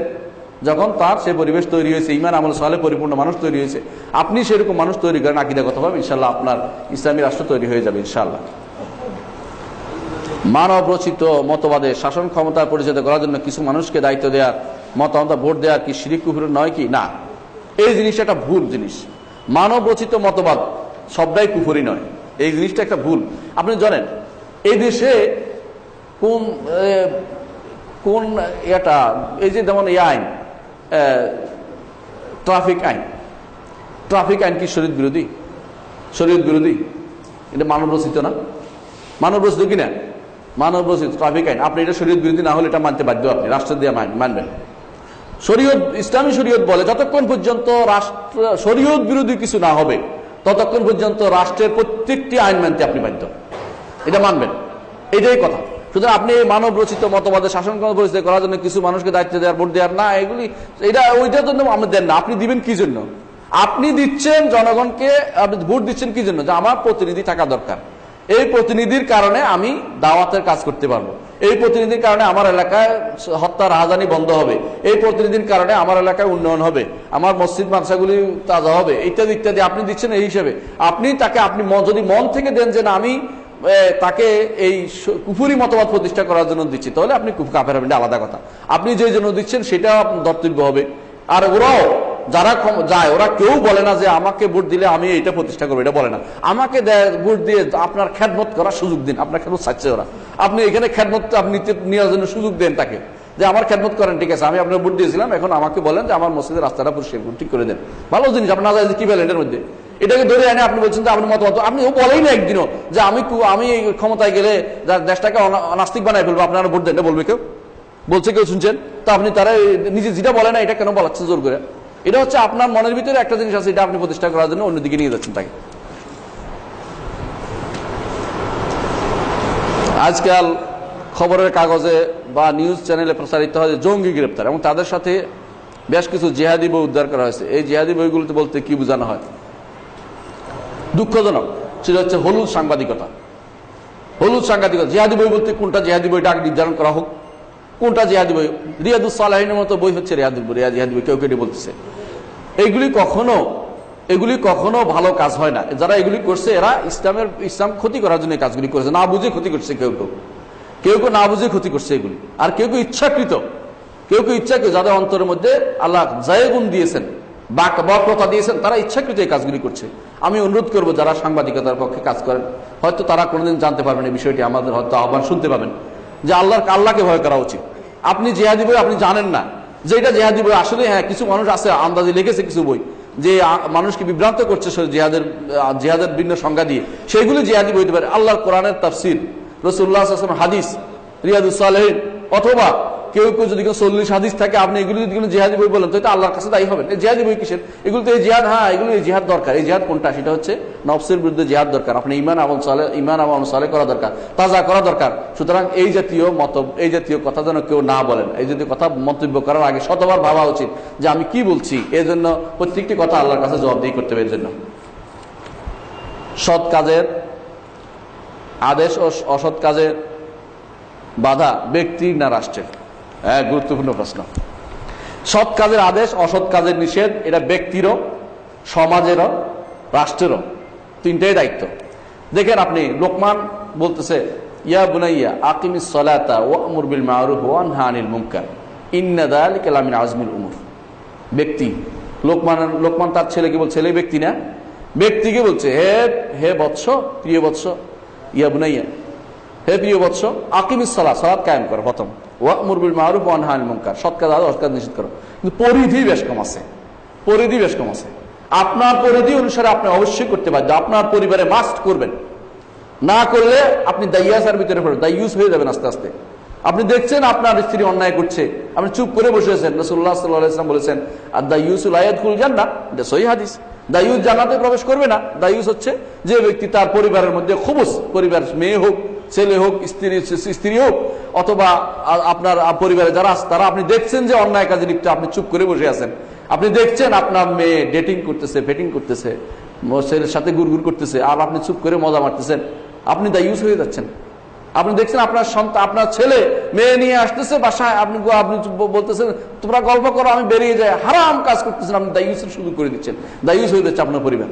যখন তার সেই পরিবেশ তৈরি হয়েছে, ঈমান আমল সালেহ পরিপূর্ণ মানুষ তৈরি হয়েছে। আপনি সেরকম মানুষ তৈরি করেন আকীদাগতভাবে, ইনশাআল্লাহ আপনার ইসলামী রাষ্ট্র তৈরি হয়ে যাবে ইনশাআল্লাহ। মানব রচিত মতবাদে শাসন ক্ষমতার পরিচিত করার জন্য কিছু মানুষকে দায়িত্ব দেওয়ার, মতামত ভোট দেওয়ার কি শিরক কুফর নয় কি? না, এই জিনিসটা একটা ভুল জিনিস। মানব রচিত মতবাদ সবটাই কুফরি নয়, এই জিনিসটা একটা ভুল। আপনি জানেন এই দেশে কোন এটা, এই যে যেমন এই আইন, ট্রাফিক আইন কি শরীয়ত বিরোধী? এটা মানব রচিত না? মানব রচিত কিনা? মানব রচিত ট্রাফিক আইন। আপনি এটা শরীয়ত বিরোধী না হলে এটা মানতে বাধ্য, আপনি রাষ্ট্র দিয়ে মানবেন। শরীয়ত, ইসলামী শরীয়ত বলে যতক্ষণ পর্যন্ত রাষ্ট্র শরীয়ত বিরোধী কিছু না হবে, ততক্ষণ পর্যন্ত রাষ্ট্রের প্রত্যেকটি আইন মানতে আপনি বাধ্য, এটা মানবেন, এটাই কথা। সুতরাং আপনি এই মানব রচিত মতবাদের শাসন পরিস্থিতি করার জন্য কিছু মানুষকে দায়িত্ব দেওয়ার, ভোট দেওয়ার না, ওইটার জন্য আমরা দেন না। আপনি দিবেন কি জন্য? আপনি দিচ্ছেন জনগণকে, আপনি ভোট দিচ্ছেন কি জন্য? যে আমার প্রতিনিধি থাকা দরকার, এই প্রতিনিধির কারণে আমি দাওয়াতের কাজ করতে পারবো, এই প্রতিনিধির কারণে আমার এলাকায় হত্যা রাহাজানি বন্ধ হবে, এই প্রতিনিধির কারণে আমার এলাকায় উন্নয়ন হবে, আমার মসজিদ মাদ্রাসাগুলি তাজা হবে, ইত্যাদি ইত্যাদি। আপনি দিচ্ছেন এই হিসেবে। আপনি তাকে আপনি যদি মন থেকে দেন যে না আমি তাকে এই কুফুরি মতবাদ প্রতিষ্ঠা করার জন্য দিচ্ছি, তাহলে আপনি কাফের হবেন, আলাদা কথা। আপনি যে জন্য দিচ্ছেন সেটা দর্তব্য হবে। আর ওরাও যারা যায়, ওরা কেউ বলে না যে আমাকে ভোট দিলে আমি এটা প্রতিষ্ঠা করবো, এটা বলে না। আমাকে ভোট দিয়ে আপনার খেদমত করার সুযোগ দিন, আপনার খেদমত চাচ্ছে ওরা। আপনি এখানে খেদমত আপনি নেওয়ার জন্য সুযোগ দেন তাকে, যে আমার খেদমত করেন, ঠিক আছে, আমি আপনার ভোট দিয়েছিলাম, এখন আমাকে বলেন যে আমার মসজিদের রাস্তাটা পরিষ্কার ঠিক করে দেন। ভালো জিনিস, আপনার না কি বলেন এটার মধ্যে? এটাকে ধরে আনে আপনি বলছেন যে আপনি মতামত, আপনি ও বলেই না একদিনও যে আমি ক্ষমতায় গেলে দেশটাকে নাস্তিক বানাই ফেলবো, আপনারা ভোট দেন, বলবে কেউ? বলছে কেউ শুনছেন? তো আপনি তারা নিজে যেটা বলে না এটা কেন বলাচ্ছেন জোর করে? এটা হচ্ছে আপনার মনের ভিতরে একটা জিনিস আছে, এটা আপনি প্রতিষ্ঠা করার জন্য অন্যদিকে নিয়ে যাচ্ছেন তাকে। আজকাল খবরের কাগজে বা নিউজ চ্যানেলে প্রচারিত হয় জঙ্গি গ্রেপ্তার, এবং তাদের সাথে বেশ কিছু জিহাদি বই উদ্ধার করা হয়েছে। এই জিহাদি বইগুলোতে বলতে কি বোঝানো হয়? দুঃখজনক, সেটা হচ্ছে হলুদ সাংবাদিকতা। হলুদ সাংবাদিকতা। জিহাদি বই বলতে কোনটা জিহাদি বইটা আগে নির্ধারণ করা হোক, কোনটা জিহাদি বই। রিয়াদুস সালেহিনের মতো বই হচ্ছে জিহাদি বই, কেউ কেটে বলতেছে। এগুলি কখনো ভালো কাজ হয় না। যারা এগুলি করছে এরা ইসলাম ক্ষতি করার জন্য কাজগুলি করেছে, না বুঝে ক্ষতি করছে। কেউ কেউ না বুঝে ক্ষতি করছে এগুলি। আর কেউ ইচ্ছাকৃত, কেউ যাদের অন্তরের মধ্যে আল্লাহ জায়গুন দিয়েছেন, বক্রতা দিয়েছেন, তারা ইচ্ছাকৃত এই কাজগুলি করছে। আমি অনুরোধ করবো যারা সাংবাদিকতার পক্ষে কাজ করেন, হয়তো তারা কোনোদিন জানতে পারবেন এই বিষয়টি, আমাদের হয়তো আহ্বান শুনতে পাবেন যে আল্লাহকে ভয় করা উচিত। আপনি জিহাদি বই আপনি জানেন না যে এটা জিহাদি বই। আসলে হ্যাঁ, কিছু মানুষ আছে আন্দাজে লিখেছে কিছু বই যে মানুষকে বিভ্রান্ত করছে জিহাদের ভিন্ন সংজ্ঞা দিয়ে, সেইগুলি জিহাদি বই হতে পারে। আল্লাহর কোরআনের তাফসির, রাসূলুল্লাহ সাল্লাল্লাহু আলাইহি ওয়াসাল্লাম হাদিস, রিয়াদুস সালেহিন, অথবা কেউ যদি 40 হাদিস থাকে, আপনি এগুলি যদি জিহাদি বই বলেন তো আল্লাহর কাছে দায়ী হবেন। জিহাদি বই কিসের? এগুলো তো এই জিহাদ, হ্যাঁ এগুলো এই জিহাদ দরকার। এই জিহাদ কোনটা? সেটা হচ্ছে নফসের বিরুদ্ধে জিহাদ দরকার। আপনি ইমান আমল সালেহ করা দরকার, তাজা করা দরকার। সুতরাং এই জাতীয় কথা যেন কেউ না বলেন। এই জাতীয় কথা মন্তব্য করার আগে শতবার ভাবা উচিত যে আমি কি বলছি। এই জন্য প্রত্যেকটি কথা আল্লাহর কাছে জবাবদিহি করতে হবে। এর জন্য সৎ কাজের আদেশ ও অসৎ কাজের বাধা ব্যক্তির না রাষ্ট্রের? গুরুত্বপূর্ণ প্রশ্ন। সৎ কাজের আদেশ, অসৎ কাজের নিষেধ, এটা ব্যক্তিরও, সমাজেরও, রাষ্ট্রেরও, তিনটাই দায়িত্ব। দেখেন আপনি, লোকমান বলতেছে ইয়া বুনাইয়া আকিমিস সালাতা ওয়া'মুর বিল মা'রুফ ওয়া আনহা আনিল মুনকার ইন্না যালিকা লামিন আজমিল উমুর। ব্যক্তি, লোকমান তার ছেলেকে বলছে, ছেলে ব্যক্তি না, ব্যক্তিকে বলছে হে বৎস, প্রিয় বৎস, ইয়া বুনাইয়া, হে প্রিয় বৎস, আকিমিস সালাত, সালাত কায়েম করো প্রথম, ওয়া'মুর বিল মা'রুফ ওয়া আনহা আনিল মুনকার, সৎ কাজ আর অসৎ কাজ নিষেধ করো। কিন্তু পরিধি বেশ কম আছে। আপনার পরিধি অনুসারে আপনি অবশ্যই করতে বাধ্য। আপনার পরিবারে মাস্ট করবেন, না করলে আপনি দাইয়াসের ভিতরে পড়বেন, দাইয়ুস হয়ে যাবেন আস্তে আস্তে। আপনি দেখছেন আপনার স্ত্রী অন্যায় করছে, আপনি চুপ করে বসে আছেন। রাসূলুল্লাহ সাল্লাল্লাহু আলাইহি ওয়াসাল্লাম বলেছেন আর দাইয়ুসু লা ইয়াদখুল জান্নাহ, এটা সহিহ হাদিস। দাইয়ুস জান্নাতে প্রবেশ করবে না। দাইয়ুস হচ্ছে যে ব্যক্তি তার পরিবারের মধ্যে খুবুস, পরিবার মেয়ে হোক, ছেলে হোক, স্ত্রী হোক, অথবা আপনার পরিবারে যারা আছে তারা, আপনি দেখছেন যে অন্যায় কাজে লিপ্ত, আপনি চুপ করে বসে আছেন। আপনি দেখছেন আপনার মেয়ে ডেটিং করতেছে, ফেটিং করতেছে, ছেলের সাথে গুড়গুড় করতেছে, আর আপনি চুপ করে মজা মারতেছেন, আপনি দাইয়ুস হয়ে যাচ্ছেন। আপনি দেখছেন আপনার সন্তান, আপনার ছেলে মেয়ে নিয়ে আসতেছে বাসায়, আপনি বলতেছেন তোমরা গল্প করো, আমি বেরিয়ে যাই, হারাম কাজ করতেছেন, আপনি দাইয়ুসের শুরু করে দিচ্ছেন, দাইয়ুস হয়ে যাচ্ছে আপনার পরিবার।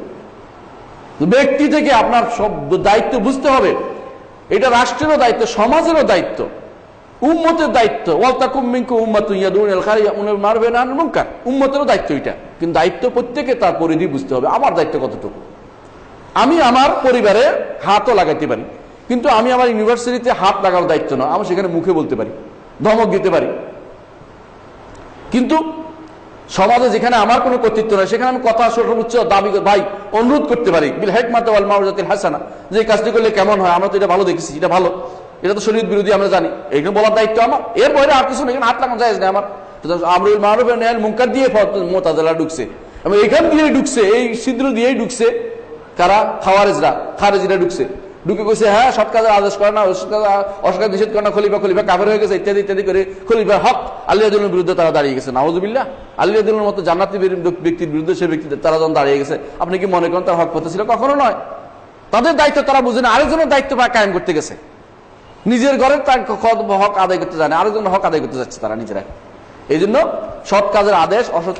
ব্যক্তি থেকে আপনার সব দায়িত্ব বুঝতে হবে। এটা রাষ্ট্রেরও দায়িত্ব, সমাজেরও দায়িত্ব, উম্মতের দায়িত্ব। ওয়ালতাকুম মিনকুম উম্মাতুন ইয়াদউনা ইলাল খায়রি ওয়া ইয়া'মুরুনা বিল মা'রুফ ওয়া ইয়ানহাউনা আনিল মুনকার। উম্মতেরও দায়িত্ব এটা, কিন্তু দায়িত্ব প্রত্যেকে তার পরিধি বুঝতে হবে। আমার দায়িত্ব কতটুকু? আমি আমার পরিবারে হাতও লাগাইতে পারি, কিন্তু আমি আমার ইউনিভার্সিটিতে হাত লাগানোর দায়িত্ব না। আমি সেখানে মুখে বলতে পারি, ধমক দিতে পারি, কিন্তু সমাজে যেখানে আমার কোনো কর্তৃত্ব নয় সেখানে আমি কথা সর্বোচ্চ দাবি ভাই অনুরোধ করতে পারি বিল হিকমাতি ওয়াল মাউইজাতিল হাসানা, যে কাজটি করলে কেমন হয়, আমরা তো এটা ভালো দেখেছি, এটা ভালো, এটা তো শরীয়ত বিরোধী আমরা জানি, এইখানে বলার দায়িত্ব আমার। এর বাইরে আর কিছু না, এখানে হাত লাগানো জায়েজ না আমার। আমরুল মারুফ ওয়া নাহয়ুল মুনকার দিয়ে মুতাজিলা ঢুকছে, এবং এখান দিয়েই ঢুকছে, এই ছিদ্র দিয়েই ঢুকছে কারা? খারিজিরা ঢুকছে। ঢুকে গেছে, হ্যাঁ সৎ কাজের আদেশ করে না, অসৎ কাজ নিষেধ করে না, খলিফা খলিফা কাফের হয়ে গেছে ইত্যাদি ইত্যাদি করে খলিফার হক আলী রাদিয়াল্লাহু বিরুদ্ধে তারা দাঁড়িয়ে গেছে। নাউযুবিল্লাহ, আলী রাদিয়াল্লাহুর মতো জান্নাতি ব্যক্তির বিরুদ্ধে সে ব্যক্তি তারা যখন দাঁড়িয়ে গেছে, আপনি কি মনে করেন তার হক পথে ছিল? কখনো নয়। তাদের দায়িত্ব তারা বুঝে না, আরেকজনের দায়িত্ব কায়েম করতে গেছে। নিজের ঘরের তার হক আদায় করতে জানে, আরেকজনের হক আদায় করতে যাচ্ছে তারা নিজেরা। এই জন্য সৎ কাজের আদেশ, অসৎ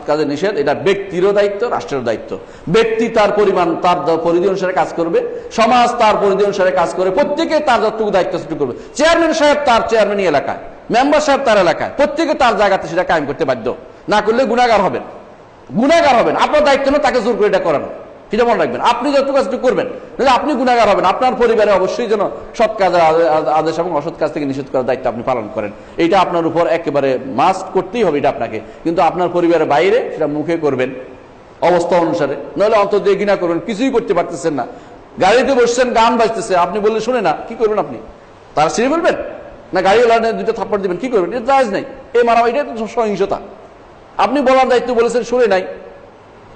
কাজের নিষেধ, এটা ব্যক্তিরও দায়িত্ব, রাষ্ট্রের দায়িত্ব। ব্যক্তি তার পরিমাণ তার পরিধি অনুসারে কাজ করবে, সমাজ তার পরিধি অনুসারে কাজ করে, প্রত্যেকে তার যতটুকু দায়িত্ব সেটুকু করবে। চেয়ারম্যান সাহেব তার চেয়ারম্যানই এলাকায়, মেম্বার সাহেব তার এলাকায়, প্রত্যেকে তার জায়গাতে সেটা কায়েম করতে বাধ্য। না করলে গুনাহগার হবেন, গুনাহগার হবেন। আপনার দায়িত্ব না তাকে জোর করে এটা করানো, সেটা মনে রাখবেন। আপনি যতটুকু কাজটুকু করবেন, আপনি গুনাহগার হবেন। আপনার পরিবারে অবশ্যই যেন সৎ কাজের আদেশ এবং অসৎ কাজ থেকে নিষেধ করার দায়িত্ব আপনি পালন করেন। এটা আপনার উপর একেবারে মাস্ট করতেই হবে এটা আপনাকে। কিন্তু আপনার পরিবারের বাইরে সেটা মুখে করবেন অবস্থা অনুসারে, নাহলে অন্তর দিয়ে ঘৃণা করবেন, কিছুই করতে পারতেছেন না। গাড়িতে বসছেন, গান বাজতেছে, আপনি বললে শুনে না, কি করবেন আপনি? তারা ছিঁড়ে ফেলবেন না গাড়িওয়ালা দুটো থাপ্পড় দিবেন? কি করবেন? এটা জায়েজ নাই। এই মারামারি এটা তো সহিংসতা। আপনি বলার দায়িত্ব বলেছেন, শুনে নাই।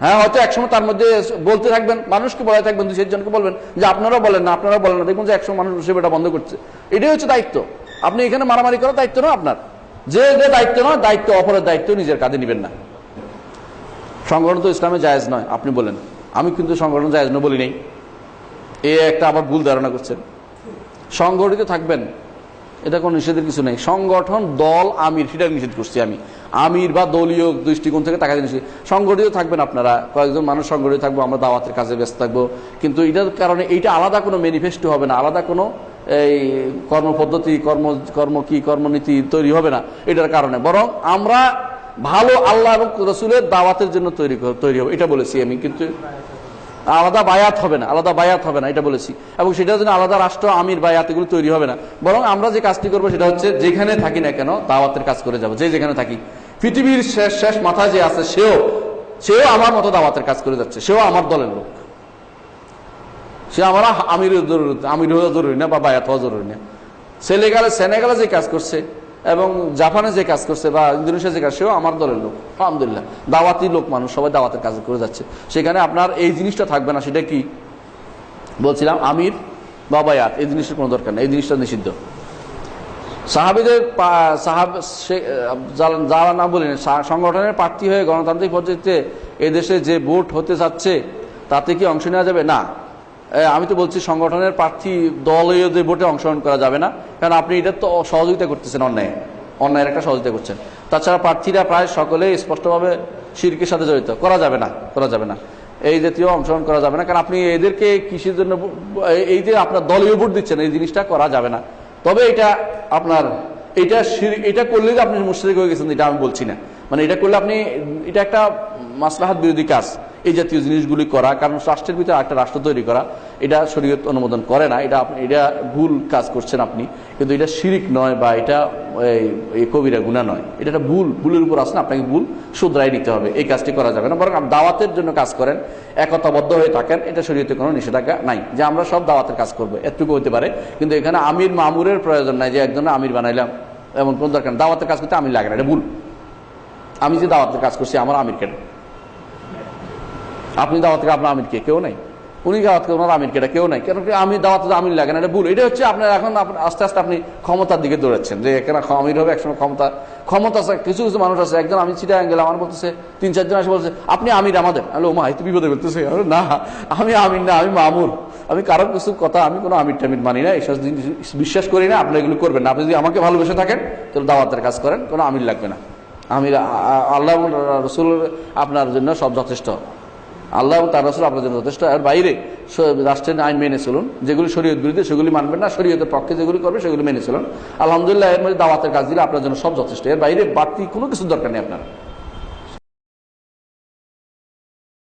হ্যাঁ, হয়তো একসময় তার মধ্যে বলতে থাকবেন, মানুষকে বলে থাকবেন, 2-4 জনকে বলবেন যে আপনারা বলেন না, আপনারা বলেন না, দেখুন যে একসময় মানুষ সেটা বন্ধ করছে। এটাই হচ্ছে দায়িত্ব। আপনি এখানে মারামারি করার দায়িত্ব নয় আপনার, যে দায়িত্ব নয়, দায়িত্ব অপরের দায়িত্ব নিজের কাঁধে নেবেন না। সংগঠন তো ইসলামে জায়েজ নয় আপনি বলেন, আমি কিন্তু সংগঠন জায়েজ নয় বলি নেই। এ একটা আবার ভুল ধারণা করছেন। সংগঠিত থাকবেন, এটা কোনো নিষেধের কিছু নেই। সংগঠন, দল, আমির, সেটা নিষেধ করছি আমি। আমির বা দলীয় দৃষ্টিকোণ থেকে তাকাতে নিষেধ। সংগঠিত থাকবেন আপনারা, কয়েকজন মানুষ সংগঠিত থাকবো, আমরা দাওয়াতের কাজে ব্যস্ত থাকবো। কিন্তু এটার কারণে এইটা আলাদা কোনো ম্যানিফেস্টো হবে না, আলাদা কোনো এই কর্মপদ্ধতি, কর্মনীতি তৈরি হবে না এটার কারণে। বরং আমরা ভালো আল্লাহ এবং রসুলের দাওয়াতের জন্য তৈরি হবে, এটা বলেছি আমি। কিন্তু আলাদা বায়াত হবে না, আলাদা বায়াত হবে না, এটা বলেছি। এবং সেটার জন্য আলাদা রাষ্ট্র, আমির, বায়াত এগুলো তৈরি হবে না। বরং আমরা যে কাজটি করবো সেটা হচ্ছে, যেখানে থাকি না কেন দাওয়াতের কাজ করে যাবো। যেখানে থাকি, পৃথিবীর শেষ মাথায় যে আছে সেও আমার মতো দাওয়াতের কাজ করে যাচ্ছে, সেও আমার দলের লোক। সে আমার আমির হওয়া জরুরি না বা বায়াত হওয়া জরুরি না। সেনেগালে যে কাজ করছে এবং জাপানে যে কাজ করছে বা ইন্দোনেশিয়া যে কাজ, সেও আমার দলের লোক। আলহামদুলিল্লাহ, দাওয়াতি লোক মানুষ, সবাই দাওয়াতের কাজ করে যাচ্ছে। সেখানে আপনার এই জিনিসটা থাকবে না। সেটা কি বলছিলাম, আমির বা বায়াত, এই জিনিসটার কোনো দরকার নেই, এই জিনিসটা নিষিদ্ধ। সাহাবীদের যারা না বলেন সংগঠনের প্রার্থী হয়ে গণতান্ত্রিক পদ্ধতিতে এদেশে যে ভোট হতে যাচ্ছে তাতে কি অংশ নেওয়া যাবে? না, আমি তো বলছি সংগঠনের প্রার্থী দলীয় যে ভোটে অংশগ্রহণ করা যাবে না, কারণ আপনি এটা তো সহযোগিতা করতেছেন, অন্যায়ের একটা সহযোগিতা করছেন। তাছাড়া প্রার্থীরা প্রায় সকলেই স্পষ্টভাবে শিরকের সাথে জড়িত, করা যাবে না এই জাতীয় অংশগ্রহণ করা যাবে না। কারণ আপনি এদেরকে কৃষির জন্য এই যে আপনার দলীয় ভোট দিচ্ছেন, এই জিনিসটা করা যাবে না। তবে এটা আপনার এটা করলে যে আপনি মুশরিক হয়ে গেছেন এটা আমি বলছি না। মানে এটা করলে আপনি, এটা একটা মাসলাহাত বিরোধী কাজ এই জাতীয় জিনিসগুলি করা। কারণ রাষ্ট্রের ভিতরে একটা রাষ্ট্র তৈরি করা, এটা শরীয়ত অনুমোদন করে না। এটা ভুল কাজ করছেন আপনি, কিন্তু এটা শিরিক নয় বা এটা কবিরা গুনাহ নয়। এটা একটা ভুলের উপর আসলে আপনাকে ভুল শুধরাই নিতে হবে। এই কাজটি করা যাবে না। বরং দাওয়াতের জন্য কাজ করেন, একতাবদ্ধ হয়ে থাকেন, এটা শরীয়তে কোনো নিষেধাজ্ঞা নাই যে আমরা সব দাওয়াতের কাজ করবো, এতটুকু হতে পারে। কিন্তু এখানে আমির মামুরের প্রয়োজন নাই যে একজনের আমির বানাইলাম, এমন কোন দরকার নেই। দাওয়াতের কাজ করতে আমির লাগে না, এটা ভুল। আমি যে দাওয়াতের কাজ করছি, আমার আমির কেন? আপনি দাওয়াত থেকে আপনার আমির কে? কেউ নাই। উনি দাওয়াত করে ওনার আমির কেটা? কেউ নাই। কেন? আমি দাওয়াত আমির লাগে না, এটা ভুল। এটা হচ্ছে আপনার এখন আস্তে আস্তে আপনি ক্ষমতার দিকে দৌড়াচ্ছেন, যে এখানে আমির হবে একসময় ক্ষমতা আছে। কিছু মানুষ আছে, একজন আমি চিটাগাং গেলাম, আমার বলতেছে 3-4 জন এসে বলছে আপনি আমির আমাদের। ও মা, এই তো বিপদে বলতেছে। না, আমি আমির না, আমি মামুর। আমি কারোর কিছু কথা, আমি কোনো আমির টামির মানি না, এইসব বিশ্বাস করি না। আপনি এগুলো করবেন না। আপনি যদি আমাকে ভালোবেসে থাকেন তাহলে দাওয়াতের কাজ করেন, কোনো আমির লাগবে না। আমির আল্লাহ রসুল আপনার জন্য সব যথেষ্ট। আল্লাহ এবং তার রাসূল আপনার জন্য যথেষ্ট। আর বাইরে রাষ্ট্রের আইন মেনে চলুন, যেগুলি শরীয়ত বিরুদ্ধে সেগুলি মানবেন না, শরীয়তের পক্ষে যেগুলি করবে সেগুলি মেনে চলুন। আলহামদুলিল্লাহ, এর মধ্যে দাওয়াতের কাজ দিলে আপনার জন্য সব যথেষ্ট। এর বাইরে বাড়তি কোনো কিছু দরকার নেই আপনার।